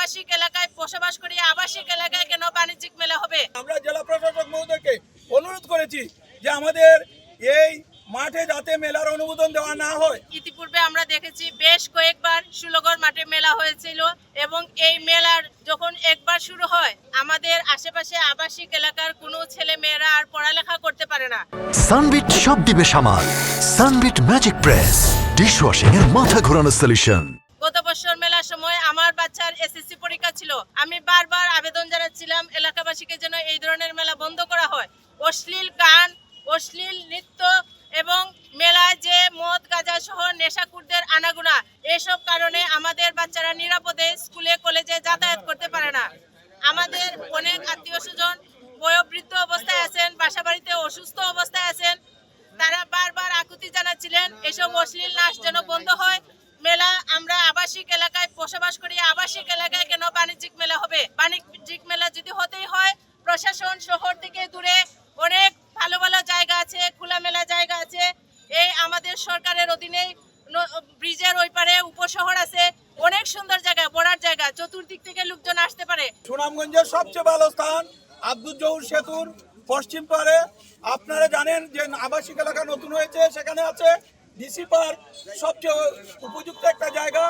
আবাসিক এলাকায় বসবাস করি, আবাসিক এলাকায় কেন বাণিজ্যিক মেলা হবে? আমরা জেলা প্রশাসক মহোদয়কে অনুরোধ করেছি যে আমাদের এই মাঠে যাতে মেলার অনুমোদন দেওয়া না হয়। ইতিপূর্বে আমরা দেখেছি বেশ কয়েকবার ষোলগড় মাঠে মেলা হয়েছিল এবং এই মেলার যখন একবার শুরু হয় আমাদের আশেপাশে আবাসিক এলাকার কোনো ছেলে মেয়েরা আর পড়ালেখা করতে পারে না। সানবিট সব দিবে সামাল। সানবিট ম্যাজিক প্রেস ডিশওয়াশিং এর মাথা ঘোরানো সলিউশন। গত বছর মেলার সময় আমার বাচ্চার এসএসসি পরীক্ষা ছিল। আমি বারবার আবেদন জানাচ্ছিলাম এলাকাবাসীকে যেন এই ধরনের মেলা বন্ধ করা হয়। অশ্লীল গান, অশ্লীল নৃত্য এবং মেলায় যে মদ গাঁজা সহ নেশাখোরদের আনাগোনা, এসব কারণে আমাদের বাচ্চারা নিরাপদে স্কুলে কলেজে যাতায়াত করতে পারে না। আমাদের অনেক আত্মীয় স্বজন বয়োবৃদ্ধ অবস্থায় আছেন, বাসা বাড়িতে অসুস্থ অবস্থায় আছেন। তারা বারবার আকুতি জানাচ্ছিলেন এসব অশ্লীল নাচ যেন বন্ধ হয়। মেলা আমরা আবাসিক এলাকায় বসবাস করি, আবাসিক এলাকায় কেন বাণিজ্যিক মেলা হবে? বাণিজ্যিক মেলা যদি হতেই হয়, প্রশাসন শহর থেকে দূরে অনেক ভালো ভালো জায়গা আছে, খোলামেলা জায়গা আছে। এই আমাদের সরকারের অধীনে ব্রিজের ওই পারে উপশহর আছে, অনেক সুন্দর জায়গা, বড়ার জায়গা, চতুর্দিক থেকে লোকজন আসতে পারে। সুনামগঞ্জের সবচেয়ে ভালো স্থান আব্দুল জহুর সেতুর পশ্চিম পারে। আপনারা জানেন যে আবাসিক এলাকা নতুন হয়েছে, সেখানে আছে ডিসি পার্ক, সবচেয়ে উপযুক্ত একটা জায়গা,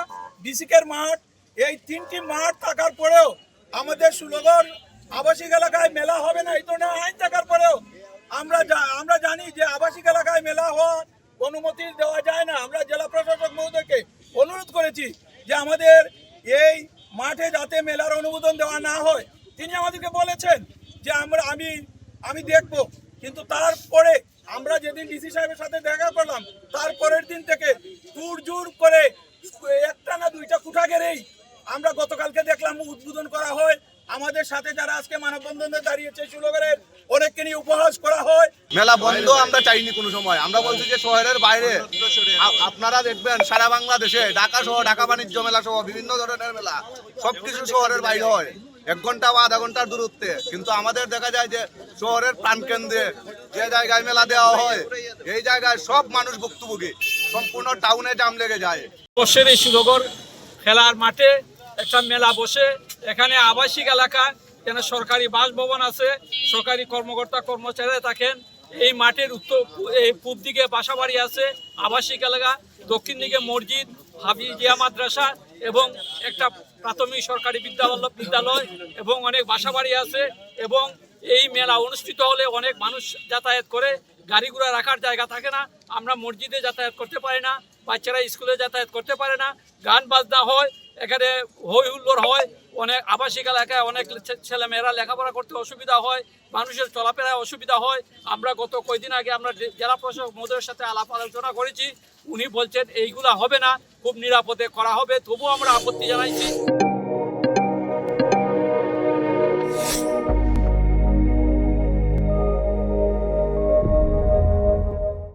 ডিসিকের মাঠ। এই তিনটি মাঠ থাকার পরেও আমাদের ষোলগড় আবাসিক এলাকায় মেলা হবে না, এই ধরনের আইন থাকার পরেও আমরা জানি যে আবাসিক এলাকায় মেলা হওয়ার অনুমতি দেওয়া যায় না। আমরা জেলা প্রশাসক মহোদয়কে অনুরোধ করেছি যে আমাদের এই মাঠে যাতে মেলার অনুমোদন দেওয়া না হয়। তিনি আমাদেরকে বলেছেন যে আমি দেখব, কিন্তু তারপরে আমরা যেদিন ডিসি সাহেবের সাথে দেখা করলাম তারপরের দিন থেকে জোর করে একটা না দুইটা কুঠা গেড়েই আমরা গতকালকে দেখলাম উদ্বোধন করা হয়। আমাদের সাথে যারা আজকে মানববন্ধনে দাঁড়িয়েছে ষোলগড়ের অনেককে নিয়ে উপহাস করা হয়। মেলা বন্ধ আমরা চাইনি কোনো সময়। আমরা বলছি যে শহরের বাইরে আপনারা দেখবেন সারা বাংলাদেশে ঢাকা সহ ঢাকা বাণিজ্য মেলা সহ বিভিন্ন ধরনের মেলা সবকিছু শহরের বাইরে হয়, 1 ঘন্টা বা আধা ঘন্টার দূরত্বে। কিন্তু আমাদের দেখা যায় যে শহরের প্রাণকেন্দ্রে যে জায়গায় মেলা দেওয়া হয় এই জায়গায় সব মানুষ ভুক্তভোগী, সম্পূর্ণ টাউনে জাম লেগে যায়। বর্ষের এই ষোলগড় খেলার মাঠে একটা মেলা বসে, এখানে আবাসিক এলাকা, এখানে সরকারি বাসভবন আছে, সরকারি কর্মকর্তা কর্মচারীরা থাকেন। এই মাঠের পূব দিকে বাসাবাড়ি আছে, আবাসিক এলাকা, দক্ষিণ দিকে মসজিদ, হাফিজিয়া মাদ্রাসা এবং একটা প্রাথমিক সরকারি বিদ্যালয় এবং অনেক বাসাবাড়ি আছে। এবং এই মেলা অনুষ্ঠিত হলে অনেক মানুষ যাতায়াত করে, গাড়ি ঘোড়া রাখার জায়গা থাকে না। আমরা মসজিদে যাতায়াত করতে পারি না, বাচ্চারা স্কুলে যাতায়াত করতে পারে না, গান বাজনা হয়, এখানে হই হুল্লোড় হয়। অনেক আবাসিক এলাকায় অনেক ছেলেমেয়েরা লেখাপড়া করতে অসুবিধা হয়, মানুষের চলাফেরায় অসুবিধা হয়। আমরা গত কয়েকদিন আগে আমরা জেলা প্রশাসক মহোদয়ের সাথে আলাপ আলোচনা করেছি, উনি বলছেন এইগুলা হবে না, খুব নিরাপদে করা হবে। তবুও আমরা আপত্তি জানাইছি।